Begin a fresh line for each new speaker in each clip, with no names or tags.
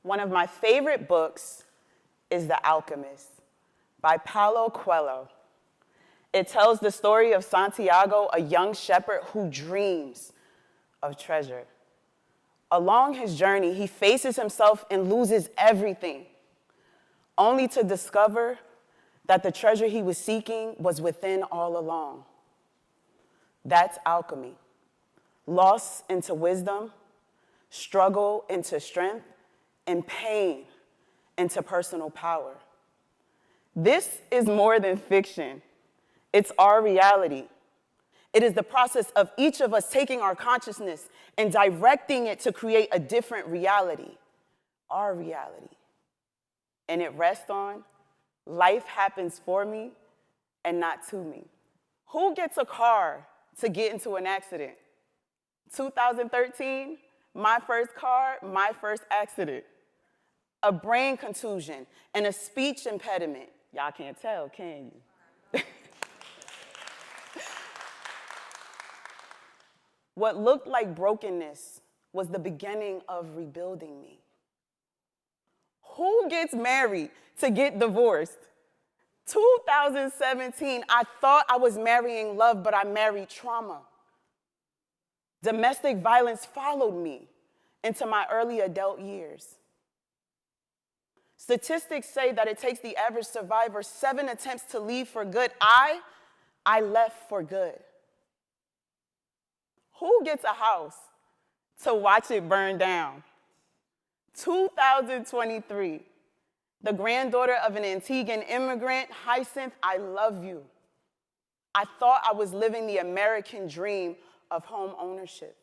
one of my favorite books is The Alchemist by Paulo Coelho. It tells the story of Santiago, a young shepherd who dreams of treasure. Along his journey, he faces himself and loses everything, only to discover that the treasure he was seeking was within all along. That's alchemy. Loss into wisdom, struggle into strength, and pain into personal power. This is more than fiction. It's our reality. It is the process of each of us taking our consciousness and directing it to create a different reality, our reality. And it rests on, life happens for me and not to me. Who gets a car to get into an accident? 2013, my first car, my first accident. A brain contusion and a speech impediment. Y'all can't tell, can you? What looked like brokenness was the beginning of rebuilding me. Who gets married to get divorced? 2017, I thought I was marrying love, but I married trauma. Domestic violence followed me into my early adult years. Statistics say that it takes the average survivor 7 attempts to leave for good. I left for good. Who gets a house to watch it burn down? 2023, the granddaughter of an Antiguan immigrant, Hyacinth, I love you. I thought I was living the American dream of home ownership.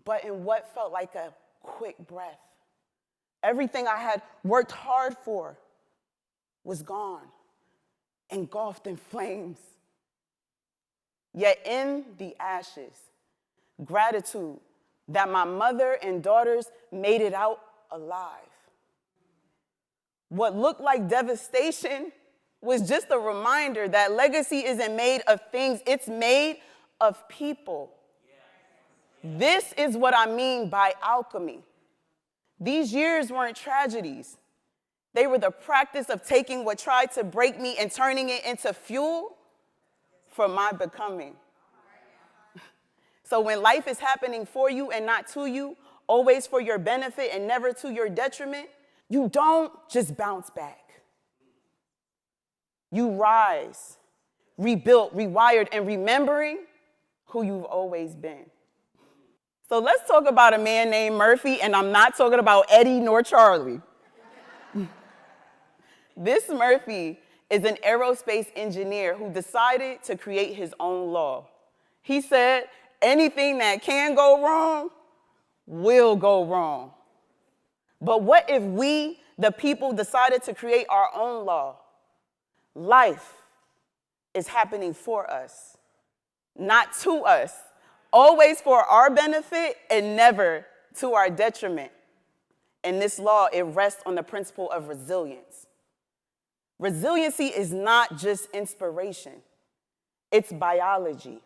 But in what felt like a quick breath, everything I had worked hard for was gone, engulfed in flames. Yet in the ashes, gratitude that my mother and daughters made it out alive. What looked like devastation was just a reminder that legacy isn't made of things, it's made of people. This is what I mean by alchemy. These years weren't tragedies. They were the practice of taking what tried to break me and turning it into fuel for my becoming. So when life is happening for you and not to you, always for your benefit and never to your detriment, you don't just bounce back. You rise, rebuilt, rewired, and remembering who you've always been. So let's talk about a man named Murphy, and I'm not talking about Eddie nor Charlie. This Murphy is an aerospace engineer who decided to create his own law. He said, anything that can go wrong will go wrong. But what if we, the people, decided to create our own law? Life is happening for us, not to us, always for our benefit and never to our detriment. And this law, it rests on the principle of resilience. Resiliency is not just inspiration, it's biology.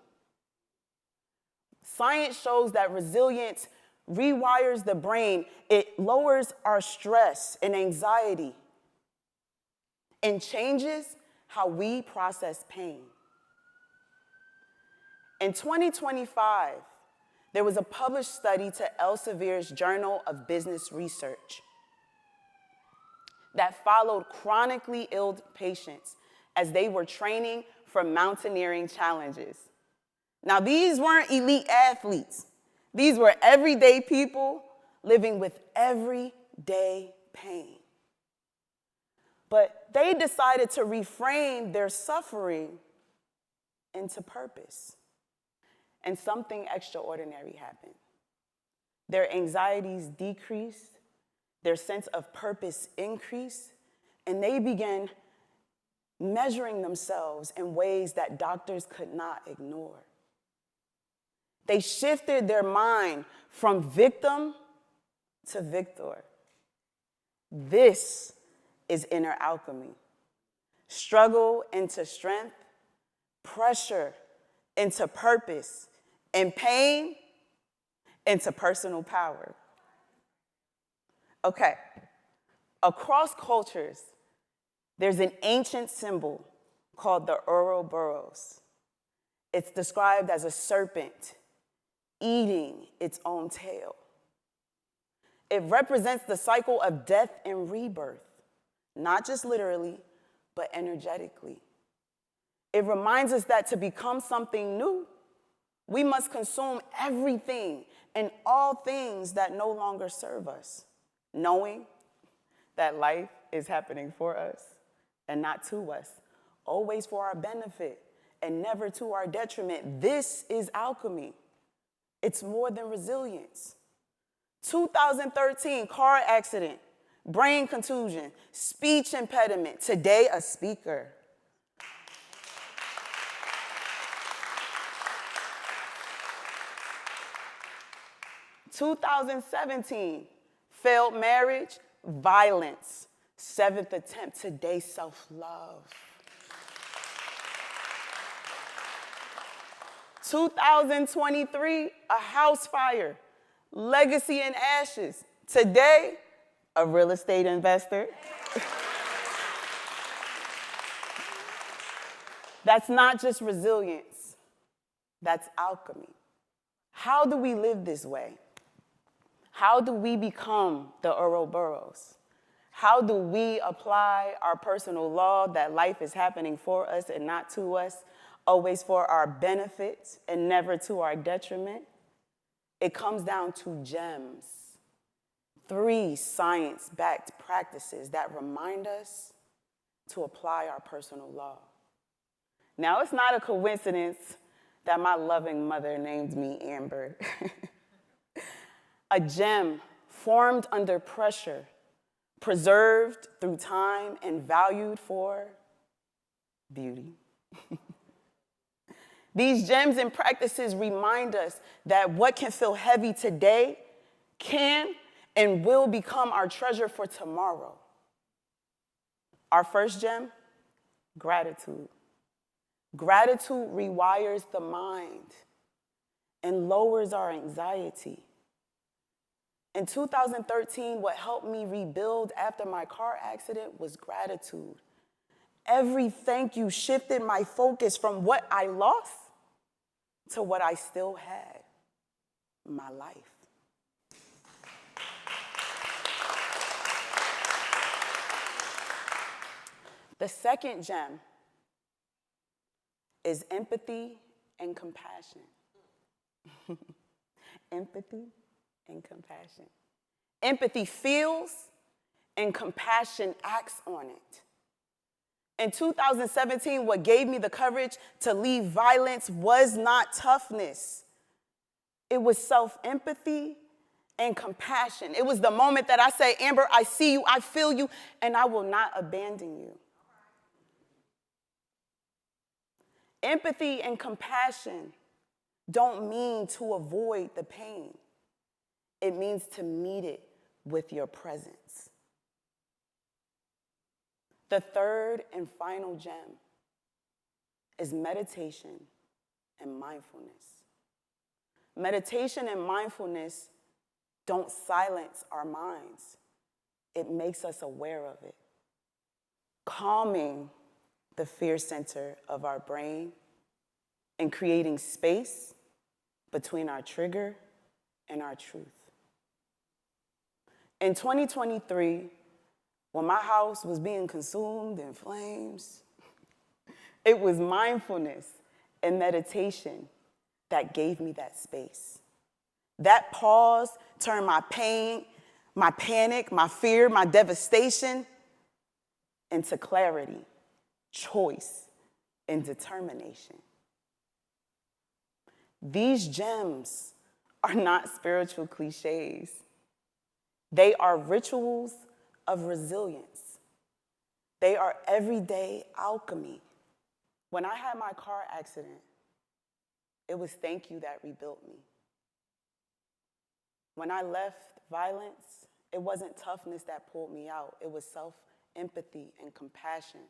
Science shows that resilience rewires the brain. It lowers our stress and anxiety and changes how we process pain. In 2025, there was a published study to Elsevier's Journal of Business Research that followed chronically ill patients as they were training for mountaineering challenges. Now, these weren't elite athletes. These were everyday people living with everyday pain. But they decided to reframe their suffering into purpose. And something extraordinary happened. Their anxieties decreased, their sense of purpose increased, and they began measuring themselves in ways that doctors could not ignore. They shifted their mind from victim to victor. This is inner alchemy. Struggle into strength, pressure into purpose, and pain into personal power. Okay. Across cultures, there's an ancient symbol called the Ouroboros. It's described as a serpent eating its own tail. It represents the cycle of death and rebirth, not just literally, but energetically. It reminds us that to become something new, we must consume everything and all things that no longer serve us, knowing that life is happening for us and not to us, always for our benefit and never to our detriment. This is alchemy. It's more than resilience. 2013, car accident, brain contusion, speech impediment. Today, a speaker. 2017, failed marriage, violence. 7th attempt, today, self-love. 2023, a house fire, legacy in ashes. Today, a real estate investor. That's not just resilience, that's alchemy. How do we live this way? How do we become the Ouroboros? How do we apply our personal law that life is happening for us and not to us, always for our benefit and never to our detriment? It comes down to gems. 3 science-backed practices that remind us to apply our personal law. Now, it's not a coincidence that my loving mother named me Amber. A gem formed under pressure, preserved through time, and valued for beauty. These gems and practices remind us that what can feel heavy today can and will become our treasure for tomorrow. Our first gem, gratitude. Gratitude rewires the mind and lowers our anxiety. In 2013, what helped me rebuild after my car accident was gratitude. Every thank you shifted my focus from what I lost to what I still had, my life. The second gem is empathy and compassion. Empathy and compassion. Empathy feels and compassion acts on it. In 2017, what gave me the courage to leave violence was not toughness. It was self-empathy and compassion. It was the moment that I say, Amber, I see you, I feel you, and I will not abandon you. Empathy and compassion don't mean to avoid the pain. It means to meet it with your presence. The third and final gem is meditation and mindfulness. Meditation and mindfulness don't silence our minds. It makes us aware of it, calming the fear center of our brain and creating space between our trigger and our truth. In 2023, when my house was being consumed in flames, it was mindfulness and meditation that gave me that space. That pause turned my pain, my panic, my fear, my devastation into clarity, choice, and determination. These gems are not spiritual cliches. They are rituals of resilience. They are everyday alchemy. When I had my car accident, it was thank you that rebuilt me. When I left violence, it wasn't toughness that pulled me out. It was self-empathy and compassion.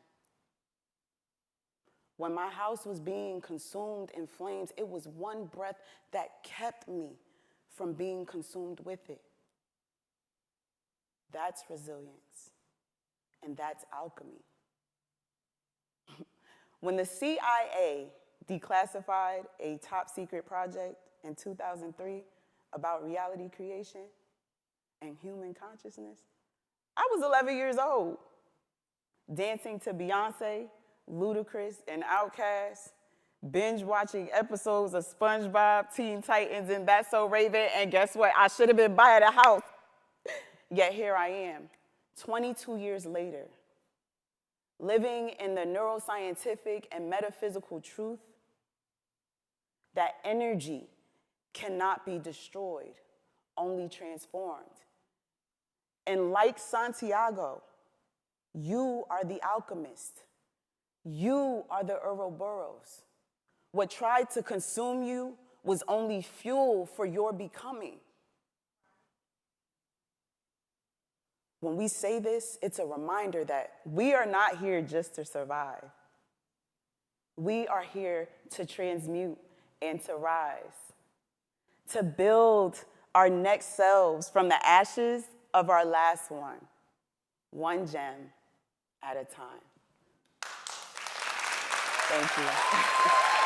When my house was being consumed in flames, it was one breath that kept me from being consumed with it. That's resilience, and that's alchemy. When the CIA declassified a top secret project in 2003 about reality creation and human consciousness, I was 11 years old, dancing to Beyonce, Ludacris, and Outkast, binge watching episodes of SpongeBob, Teen Titans, and That's So Raven, and guess what? I should have been buying a house. Yet here I am, 22 years later, living in the neuroscientific and metaphysical truth that energy cannot be destroyed, only transformed. And like Santiago, you are the alchemist. You are the Ouroboros. What tried to consume you was only fuel for your becoming. When we say this, it's a reminder that we are not here just to survive. We are here to transmute and to rise, to build our next selves from the ashes of our last one gem at a time. Thank you.